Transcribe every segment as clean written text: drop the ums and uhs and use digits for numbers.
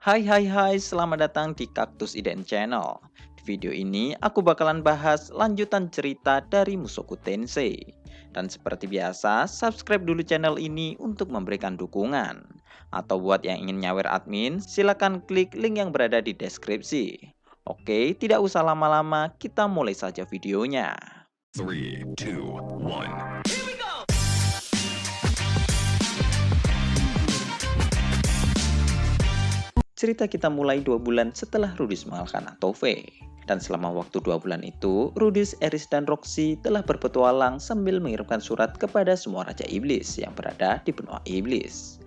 Hai, selamat datang di Kaktus Iden Channel. Di video ini aku bakalan bahas lanjutan cerita dari Mushoku Tensei. Dan seperti biasa, subscribe dulu channel ini untuk memberikan dukungan. Atau buat yang ingin nyawer admin, silakan klik link yang berada di deskripsi. Oke, tidak usah lama-lama, kita mulai saja videonya. 3, 2, 1. Cerita kita mulai 2 bulan setelah Rudis mengalahkan Atove. Dan selama waktu 2 bulan itu, Rudis, Eris, dan Roxy telah berpetualang sambil mengirimkan surat kepada semua Raja Iblis yang berada di benua Iblis.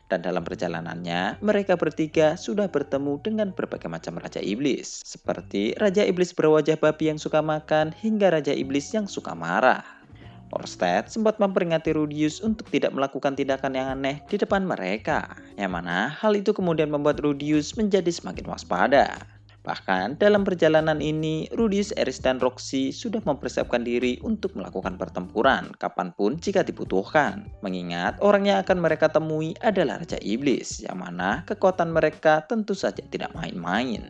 Dan dalam perjalanannya, mereka bertiga sudah bertemu dengan berbagai macam Raja Iblis. Seperti Raja Iblis berwajah babi yang suka makan, hingga Raja Iblis yang suka marah. Orsted sempat memperingati Rudius untuk tidak melakukan tindakan yang aneh di depan mereka, yang mana hal itu kemudian membuat Rudius menjadi semakin waspada. Bahkan dalam perjalanan ini, Rudius, Eris, dan Roxy sudah mempersiapkan diri untuk melakukan pertempuran kapanpun jika dibutuhkan. Mengingat orang yang akan mereka temui adalah Raja Iblis, yang mana kekuatan mereka tentu saja tidak main-main.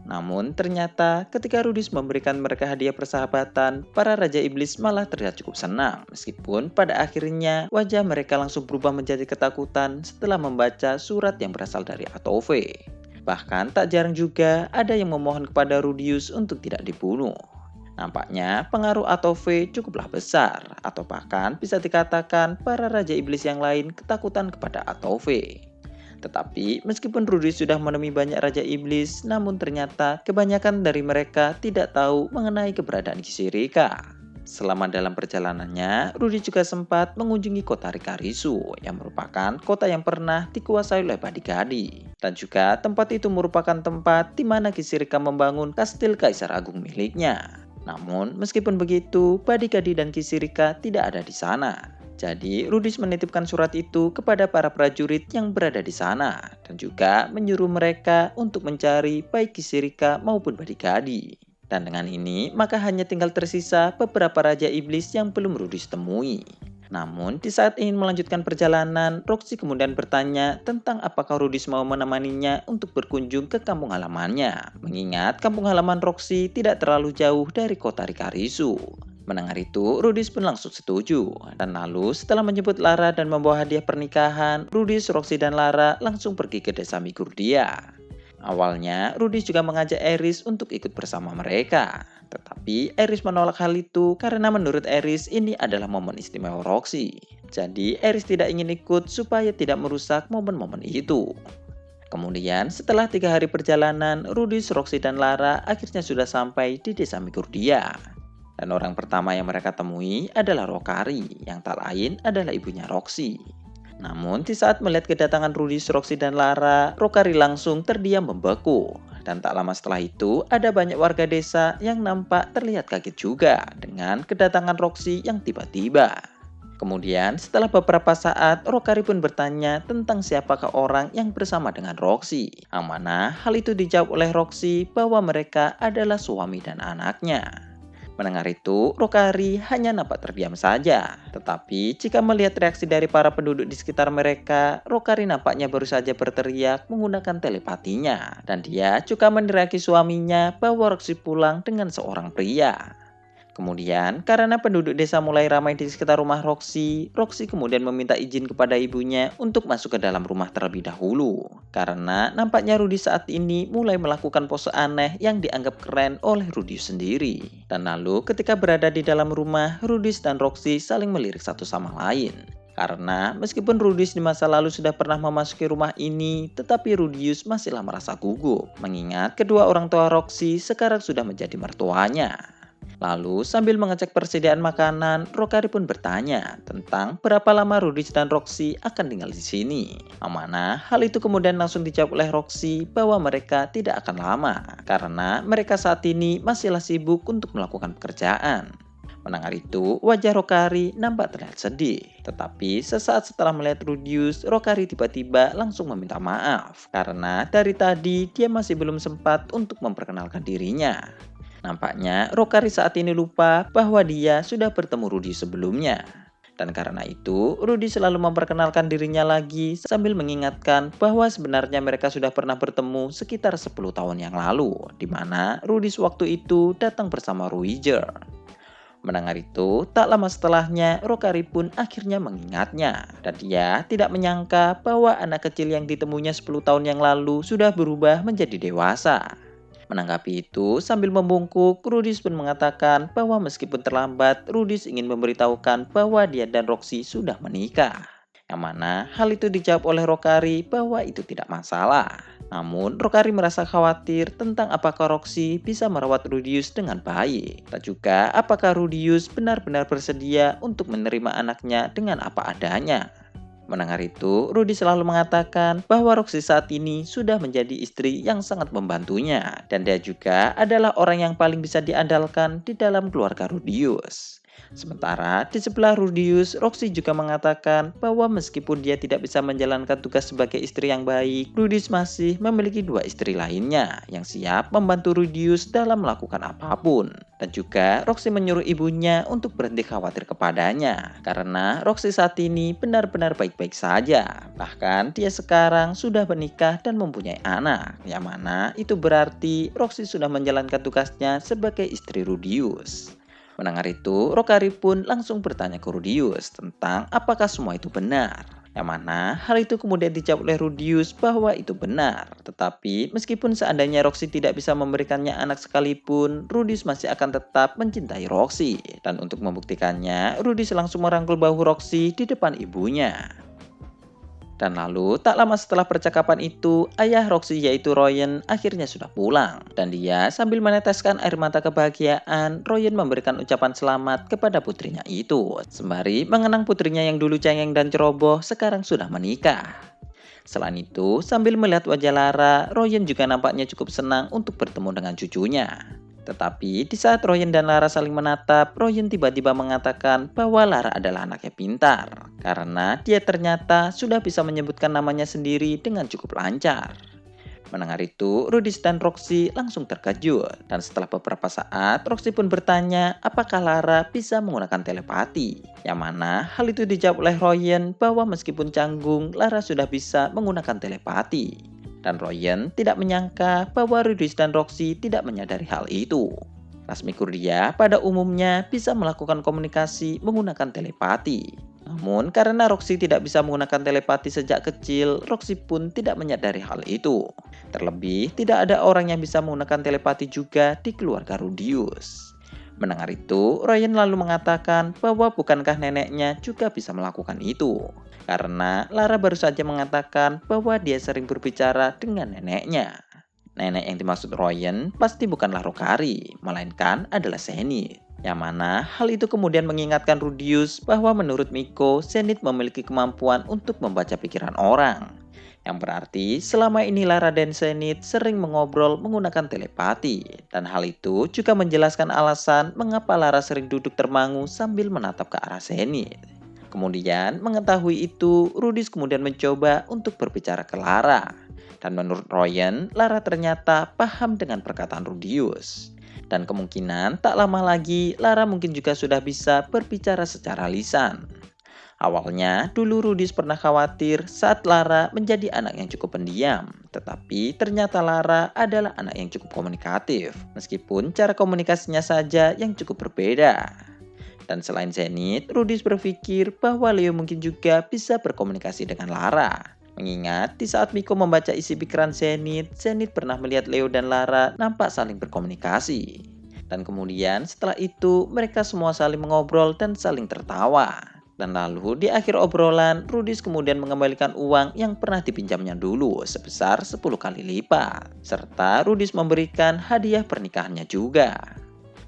Namun ternyata ketika Rudis memberikan mereka hadiah persahabatan, para Raja Iblis malah terlihat cukup senang. Meskipun pada akhirnya wajah mereka langsung berubah menjadi ketakutan setelah membaca surat yang berasal dari Atove. Bahkan tak jarang juga ada yang memohon kepada Rudius untuk tidak dibunuh. Nampaknya pengaruh Atove cukuplah besar, atau bahkan bisa dikatakan para Raja Iblis yang lain ketakutan kepada Atove. Tetapi meskipun Rudis sudah menemui banyak Raja Iblis, namun ternyata kebanyakan dari mereka tidak tahu mengenai keberadaan Kisirika. Selama dalam perjalanannya, Rudis juga sempat mengunjungi kota Rikarisu, yang merupakan kota yang pernah dikuasai oleh Badigadi. Dan juga tempat itu merupakan tempat di mana Kisirika membangun kastil Kaisar Agung miliknya. Namun meskipun begitu, Badigadi dan Kisirika tidak ada di sana. Jadi, Rudis menitipkan surat itu kepada para prajurit yang berada di sana dan juga menyuruh mereka untuk mencari baik Kisirika maupun Badigadi. Dan dengan ini, maka hanya tinggal tersisa beberapa Raja Iblis yang belum Rudis temui. Namun, di saat ingin melanjutkan perjalanan, Roxy kemudian bertanya tentang apakah Rudis mau menemaninya untuk berkunjung ke kampung halamannya. Mengingat kampung halaman Roxy tidak terlalu jauh dari kota Rikarisu. Mendengar itu, Rudis pun langsung setuju. Dan lalu setelah menyebut Lara dan membawa hadiah pernikahan, Rudis, Roxy, dan Lara langsung pergi ke desa Migurdia. Awalnya, Rudis juga mengajak Eris untuk ikut bersama mereka. Tetapi Eris menolak hal itu karena menurut Eris ini adalah momen istimewa Roxy. Jadi Eris tidak ingin ikut supaya tidak merusak momen-momen itu. Kemudian setelah 3 hari perjalanan, Rudis, Roxy, dan Lara akhirnya sudah sampai di desa Migurdia. Dan orang pertama yang mereka temui adalah Rokari, yang tak lain adalah ibunya Roxy. Namun di saat melihat kedatangan Rudis, Roxy, dan Lara, Rokari langsung terdiam membeku. Dan tak lama setelah itu, ada banyak warga desa yang nampak terlihat kaget juga dengan kedatangan Roxy yang tiba-tiba. Kemudian setelah beberapa saat, Rokari pun bertanya tentang siapakah orang yang bersama dengan Roxy. Yang mana hal itu dijawab oleh Roxy bahwa mereka adalah suami dan anaknya. Mendengar itu, Rokari hanya nampak terdiam saja. Tetapi jika melihat reaksi dari para penduduk di sekitar mereka, Rokari nampaknya baru saja berteriak menggunakan telepatinya. Dan dia juga meneriaki suaminya bahwa Roxy pulang dengan seorang pria. Kemudian, karena penduduk desa mulai ramai di sekitar rumah Roxy, Roxy kemudian meminta izin kepada ibunya untuk masuk ke dalam rumah terlebih dahulu. Karena nampaknya Rudy saat ini mulai melakukan pose aneh yang dianggap keren oleh Rudy sendiri. Dan lalu ketika berada di dalam rumah, Rudy dan Roxy saling melirik satu sama lain. Karena meskipun Rudius di masa lalu sudah pernah memasuki rumah ini, tetapi Rudius masihlah merasa gugup. Mengingat kedua orang tua Roxy sekarang sudah menjadi mertuanya. Lalu sambil mengecek persediaan makanan, Rokari pun bertanya tentang berapa lama Rudis dan Roxy akan tinggal di sini. Amanah, hal itu kemudian langsung dijawab oleh Roxy bahwa mereka tidak akan lama karena mereka saat ini masihlah sibuk untuk melakukan pekerjaan. Mendengar itu, wajah Rokari nampak terlihat sedih. Tetapi sesaat setelah melihat Rudius, Rokari tiba-tiba langsung meminta maaf karena dari tadi dia masih belum sempat untuk memperkenalkan dirinya. Nampaknya Rokari saat ini lupa bahwa dia sudah bertemu Rudy sebelumnya. Dan karena itu, Rudy selalu memperkenalkan dirinya lagi sambil mengingatkan bahwa sebenarnya mereka sudah pernah bertemu sekitar 10 tahun yang lalu, di mana Rudy sewaktu itu datang bersama Ruiger. Mendengar itu, tak lama setelahnya, Rokari pun akhirnya mengingatnya. Dan dia tidak menyangka bahwa anak kecil yang ditemuinya 10 tahun yang lalu sudah berubah menjadi dewasa. Menanggapi itu, sambil membungkuk, Rudis pun mengatakan bahwa meskipun terlambat, Rudis ingin memberitahukan bahwa dia dan Roxy sudah menikah. Yang mana hal itu dijawab oleh Rokari bahwa itu tidak masalah. Namun, Rokari merasa khawatir tentang apakah Roxy bisa merawat Rudius dengan baik. Dan juga apakah Rudius benar-benar bersedia untuk menerima anaknya dengan apa adanya. Mendengar itu, Rudy selalu mengatakan bahwa Roxy saat ini sudah menjadi istri yang sangat membantunya. Dan dia juga adalah orang yang paling bisa diandalkan di dalam keluarga Rudius. Sementara di sebelah Rudius, Roxy juga mengatakan bahwa meskipun dia tidak bisa menjalankan tugas sebagai istri yang baik, Rudius masih memiliki 2 istri lainnya yang siap membantu Rudius dalam melakukan apapun. Dan juga Roxy menyuruh ibunya untuk berhenti khawatir kepadanya karena Roxy saat ini benar-benar baik-baik saja. Bahkan dia sekarang sudah menikah dan mempunyai anak, yang mana itu berarti Roxy sudah menjalankan tugasnya sebagai istri Rudius. Mendengar itu, Rokari pun langsung bertanya ke Rudius tentang apakah semua itu benar. Yang mana hal itu kemudian dijawab oleh Rudius bahwa itu benar. Tetapi meskipun seandainya Roxy tidak bisa memberikannya anak sekalipun, Rudius masih akan tetap mencintai Roxy. Dan untuk membuktikannya, Rudius langsung merangkul bahu Roxy di depan ibunya. Dan lalu, tak lama setelah percakapan itu, ayah Roxy yaitu Ryan akhirnya sudah pulang. Dan dia sambil meneteskan air mata kebahagiaan, Ryan memberikan ucapan selamat kepada putrinya itu. Sembari mengenang putrinya yang dulu cengeng dan ceroboh, sekarang sudah menikah. Selain itu, sambil melihat wajah Lara, Ryan juga nampaknya cukup senang untuk bertemu dengan cucunya. Tetapi di saat Ryan dan Lara saling menatap, Ryan tiba-tiba mengatakan bahwa Lara adalah anaknya pintar. Karena dia ternyata sudah bisa menyebutkan namanya sendiri dengan cukup lancar. Mendengar itu, Rudis dan Roxy langsung terkejut. Dan setelah beberapa saat, Roxy pun bertanya apakah Lara bisa menggunakan telepati. Yang mana hal itu dijawab oleh Ryan bahwa meskipun canggung, Lara sudah bisa menggunakan telepati. Dan Ryan tidak menyangka bahwa Rudis dan Roxy tidak menyadari hal itu. Rasmikurdia pada umumnya bisa melakukan komunikasi menggunakan telepati. Namun karena Roxy tidak bisa menggunakan telepati sejak kecil, Roxy pun tidak menyadari hal itu. Terlebih, tidak ada orang yang bisa menggunakan telepati juga di keluarga Rudius. Mendengar itu, Ryan lalu mengatakan bahwa bukankah neneknya juga bisa melakukan itu. Karena Lara baru saja mengatakan bahwa dia sering berbicara dengan neneknya. Nenek yang dimaksud Ryan pasti bukanlah Rokari, melainkan adalah Zenith. Yang mana hal itu kemudian mengingatkan Rudius bahwa menurut Miko, Zenith memiliki kemampuan untuk membaca pikiran orang. Yang berarti selama ini Lara dan Zenith sering mengobrol menggunakan telepati. Dan hal itu juga menjelaskan alasan mengapa Lara sering duduk termangu sambil menatap ke arah Zenith. Kemudian mengetahui itu, Rudis kemudian mencoba untuk berbicara ke Lara. Dan menurut Ryan, Lara ternyata paham dengan perkataan Rudius. Dan kemungkinan tak lama lagi, Lara mungkin juga sudah bisa berbicara secara lisan. Awalnya, dulu Rudis pernah khawatir saat Lara menjadi anak yang cukup pendiam. Tetapi ternyata Lara adalah anak yang cukup komunikatif. Meskipun cara komunikasinya saja yang cukup berbeda. Dan selain Zenith, Rudis berpikir bahwa Leo mungkin juga bisa berkomunikasi dengan Lara. Mengingat di saat Miko membaca isi pikiran Zenith, Zenith pernah melihat Leo dan Lara nampak saling berkomunikasi. Dan kemudian setelah itu mereka semua saling mengobrol dan saling tertawa. Dan lalu di akhir obrolan, Rudis kemudian mengembalikan uang yang pernah dipinjamnya dulu sebesar 10 kali lipat. Serta Rudis memberikan hadiah pernikahannya juga.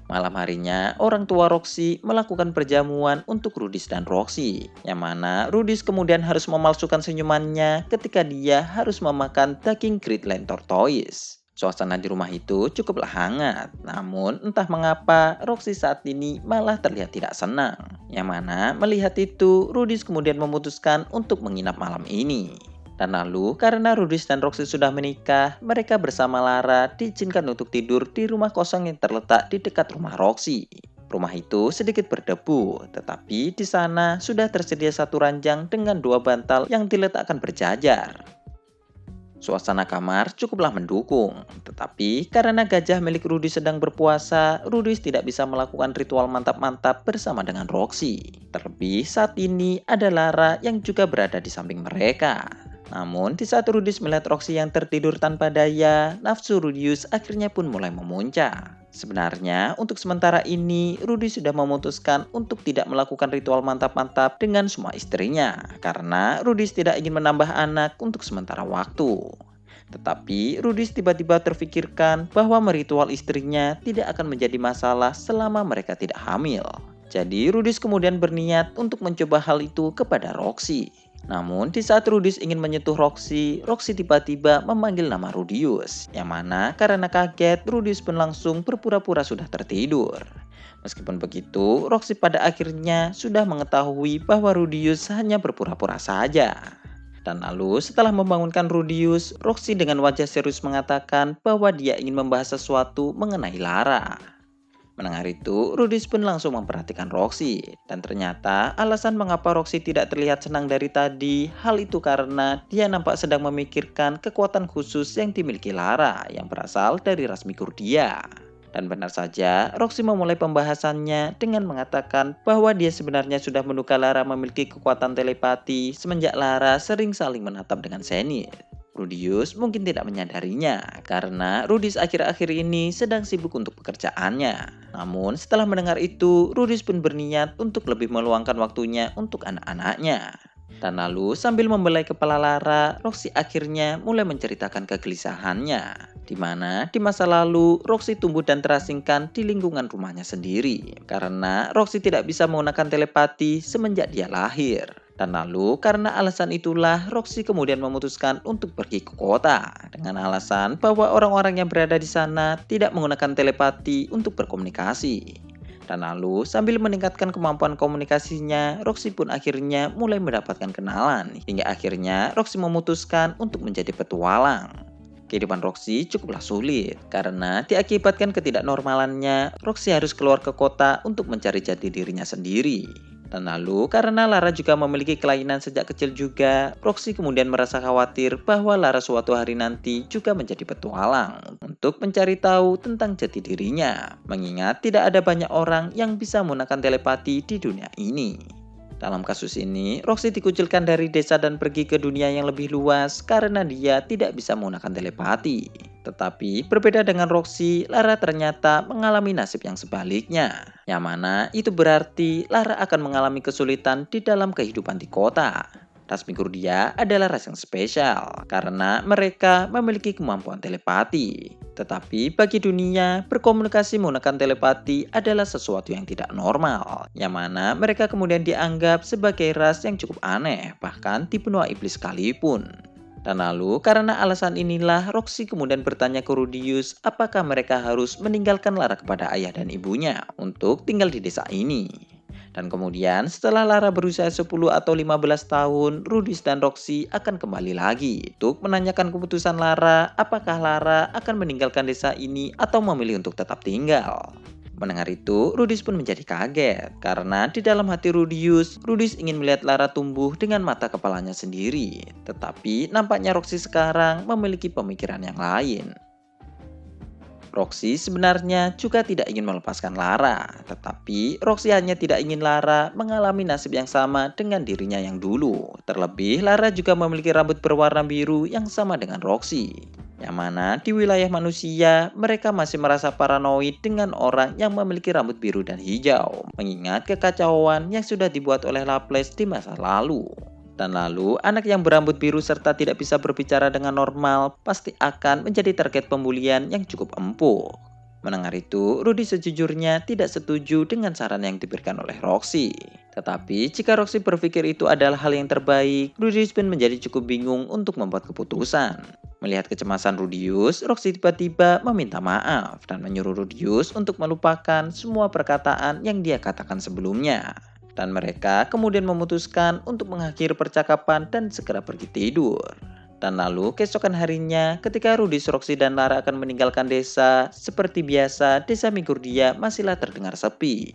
Malam harinya, orang tua Roxy melakukan perjamuan untuk Rudis dan Roxy. Yang mana Rudis kemudian harus memalsukan senyumannya ketika dia harus memakan daging Greatland Tortoise. Suasana di rumah itu cukuplah hangat. Namun entah mengapa Roxy saat ini malah terlihat tidak senang. Yang mana melihat itu, Rudis kemudian memutuskan untuk menginap malam ini. Dan lalu karena Rudis dan Roxy sudah menikah, mereka bersama Lara diizinkan untuk tidur di rumah kosong yang terletak di dekat rumah Roxy. Rumah itu sedikit berdebu, tetapi di sana sudah tersedia satu ranjang dengan 2 bantal yang diletakkan berjajar. Suasana kamar cukuplah mendukung, tetapi karena gajah milik Rudy sedang berpuasa, Rudy tidak bisa melakukan ritual mantap-mantap bersama dengan Roxy. Terlebih saat ini ada Lara yang juga berada di samping mereka. Namun di saat Rudy melihat Roxy yang tertidur tanpa daya, nafsu Rudius akhirnya pun mulai memuncak. Sebenarnya untuk sementara ini Rudy sudah memutuskan untuk tidak melakukan ritual mantap-mantap dengan semua istrinya karena Rudy tidak ingin menambah anak untuk sementara waktu. Tetapi Rudy tiba-tiba terfikirkan bahwa meritual istrinya tidak akan menjadi masalah selama mereka tidak hamil. Jadi Rudy kemudian berniat untuk mencoba hal itu kepada Roxy. Namun di saat Rudius ingin menyentuh Roxy, Roxy tiba-tiba memanggil nama Rudius. Yang mana karena kaget, Rudius pun langsung berpura-pura sudah tertidur. Meskipun begitu, Roxy pada akhirnya sudah mengetahui bahwa Rudius hanya berpura-pura saja. Dan lalu setelah membangunkan Rudius, Roxy dengan wajah serius mengatakan bahwa dia ingin membahas sesuatu mengenai Lara. Mendengar itu, Rudius pun langsung memperhatikan Roxy. Dan ternyata alasan mengapa Roxy tidak terlihat senang dari tadi, hal itu karena dia nampak sedang memikirkan kekuatan khusus yang dimiliki Lara yang berasal dari ras Mikurdia. Dan benar saja, Roxy memulai pembahasannya dengan mengatakan bahwa dia sebenarnya sudah menduga Lara memiliki kekuatan telepati semenjak Lara sering saling menatap dengan Zenith. Rudius mungkin tidak menyadarinya karena Rudius akhir-akhir ini sedang sibuk untuk pekerjaannya. Namun setelah mendengar itu, Rudius pun berniat untuk lebih meluangkan waktunya untuk anak-anaknya. Dan lalu sambil membelai kepala Lara, Roxy akhirnya mulai menceritakan kegelisahannya. Di mana di masa lalu Roxy tumbuh dan terasingkan di lingkungan rumahnya sendiri. Karena Roxy tidak bisa menggunakan telepati semenjak dia lahir. Dan lalu karena alasan itulah Roxy kemudian memutuskan untuk pergi ke kota dengan alasan bahwa orang-orang yang berada di sana tidak menggunakan telepati untuk berkomunikasi. Dan lalu sambil meningkatkan kemampuan komunikasinya, Roxy pun akhirnya mulai mendapatkan kenalan hingga akhirnya Roxy memutuskan untuk menjadi petualang. Kehidupan Roxy cukuplah sulit karena diakibatkan ketidaknormalannya, Roxy harus keluar ke kota untuk mencari jati dirinya sendiri. Dan lalu karena Lara juga memiliki kelainan sejak kecil juga, Roxy kemudian merasa khawatir bahwa Lara suatu hari nanti juga menjadi petualang untuk mencari tahu tentang jati dirinya, mengingat tidak ada banyak orang yang bisa menggunakan telepati di dunia ini. Dalam kasus ini, Roxy dikucilkan dari desa dan pergi ke dunia yang lebih luas karena dia tidak bisa menggunakan telepati. Tetapi berbeda dengan Roxy, Lara ternyata mengalami nasib yang sebaliknya. Yang mana itu berarti Lara akan mengalami kesulitan di dalam kehidupan di kota. Ras Mikurdia adalah ras yang spesial karena mereka memiliki kemampuan telepati. Tetapi bagi dunia, berkomunikasi menggunakan telepati adalah sesuatu yang tidak normal. Yang mana mereka kemudian dianggap sebagai ras yang cukup aneh, bahkan di benua iblis sekalipun. Dan lalu karena alasan inilah Roxy kemudian bertanya ke Rudius apakah mereka harus meninggalkan Lara kepada ayah dan ibunya untuk tinggal di desa ini. Dan kemudian setelah Lara berusia 10 atau 15 tahun, Rudius dan Roxy akan kembali lagi untuk menanyakan keputusan Lara apakah Lara akan meninggalkan desa ini atau memilih untuk tetap tinggal. Mendengar itu, Rudius pun menjadi kaget karena di dalam hati Rudius ingin melihat Lara tumbuh dengan mata kepalanya sendiri. Tetapi nampaknya Roxy sekarang memiliki pemikiran yang lain. Roxy sebenarnya juga tidak ingin melepaskan Lara, tetapi Roxy hanya tidak ingin Lara mengalami nasib yang sama dengan dirinya yang dulu. Terlebih Lara juga memiliki rambut berwarna biru yang sama dengan Roxy. Yang mana di wilayah manusia, mereka masih merasa paranoid dengan orang yang memiliki rambut biru dan hijau, mengingat kekacauan yang sudah dibuat oleh Laplace di masa lalu. Dan lalu, anak yang berambut biru serta tidak bisa berbicara dengan normal pasti akan menjadi target pembulian yang cukup empuk. Mendengar itu, Rudy sejujurnya tidak setuju dengan saran yang diberikan oleh Roxy. Tetapi jika Roxy berpikir itu adalah hal yang terbaik, Rudy pun menjadi cukup bingung untuk membuat keputusan. Melihat kecemasan Rudius, Roxy tiba-tiba meminta maaf dan menyuruh Rudius untuk melupakan semua perkataan yang dia katakan sebelumnya. Dan mereka kemudian memutuskan untuk mengakhiri percakapan dan segera pergi tidur. Dan lalu keesokan harinya ketika Rudis, Roxy, dan Lara akan meninggalkan desa, seperti biasa desa Migurdia masihlah terdengar sepi.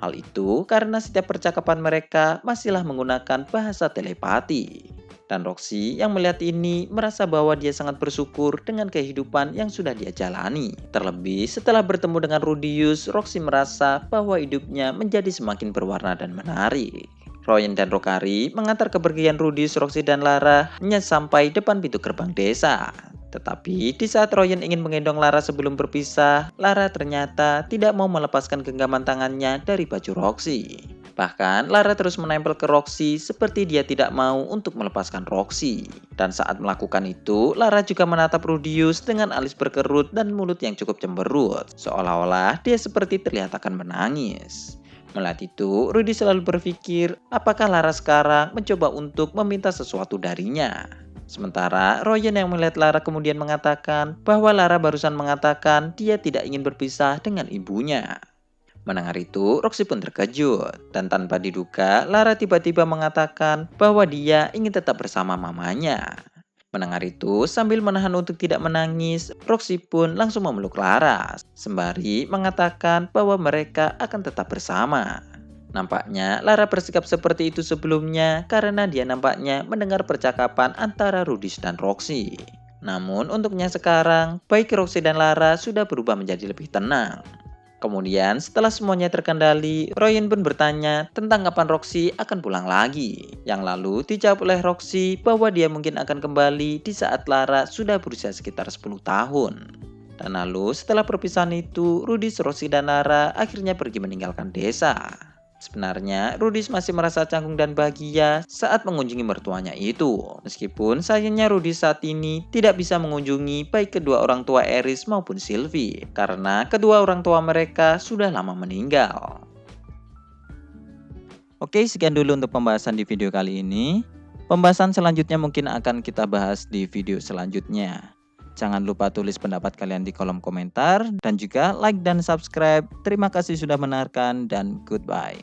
Hal itu karena setiap percakapan mereka masihlah menggunakan bahasa telepati. Dan Roxy yang melihat ini merasa bahwa dia sangat bersyukur dengan kehidupan yang sudah dia jalani. Terlebih setelah bertemu dengan Rudius, Roxy merasa bahwa hidupnya menjadi semakin berwarna dan menarik. Ryan dan Rokari mengantar kepergian Rudius, Roxy, dan Lara hanya sampai depan pintu gerbang desa. Tetapi di saat Ryan ingin menggendong Lara sebelum berpisah, Lara ternyata tidak mau melepaskan genggaman tangannya dari baju Roxy. Bahkan Lara terus menempel ke Roxy seperti dia tidak mau untuk melepaskan Roxy. Dan saat melakukan itu, Lara juga menatap Rudius dengan alis berkerut dan mulut yang cukup cemberut. Seolah-olah dia seperti terlihat akan menangis. Melihat itu, Rudy selalu berpikir apakah Lara sekarang mencoba untuk meminta sesuatu darinya. Sementara Ryan yang melihat Lara kemudian mengatakan bahwa Lara barusan mengatakan dia tidak ingin berpisah dengan ibunya. Mendengar itu, Roxy pun terkejut. Dan tanpa diduga, Lara tiba-tiba mengatakan bahwa dia ingin tetap bersama mamanya. Mendengar itu, sambil menahan untuk tidak menangis, Roxy pun langsung memeluk Lara, sembari mengatakan bahwa mereka akan tetap bersama. Nampaknya Lara bersikap seperti itu sebelumnya karena dia nampaknya mendengar percakapan antara Rudis dan Roxy. Namun untuknya sekarang, baik Roxy dan Lara sudah berubah menjadi lebih tenang. Kemudian setelah semuanya terkendali, Ryan pun bertanya tentang kapan Roxy akan pulang lagi. Yang lalu dijawab oleh Roxy bahwa dia mungkin akan kembali di saat Lara sudah berusia sekitar 10 tahun. Dan lalu setelah perpisahan itu, Rudis, Roxy, dan Lara akhirnya pergi meninggalkan desa. Sebenarnya, Rudis masih merasa canggung dan bahagia saat mengunjungi mertuanya itu. Meskipun sayangnya Rudis saat ini tidak bisa mengunjungi baik kedua orang tua Eris maupun Sylvie, karena kedua orang tua mereka sudah lama meninggal. Oke, sekian dulu untuk pembahasan di video kali ini. Pembahasan selanjutnya mungkin akan kita bahas di video selanjutnya. Jangan lupa tulis pendapat kalian di kolom komentar dan juga like dan subscribe. Terima kasih sudah mendengarkan dan goodbye.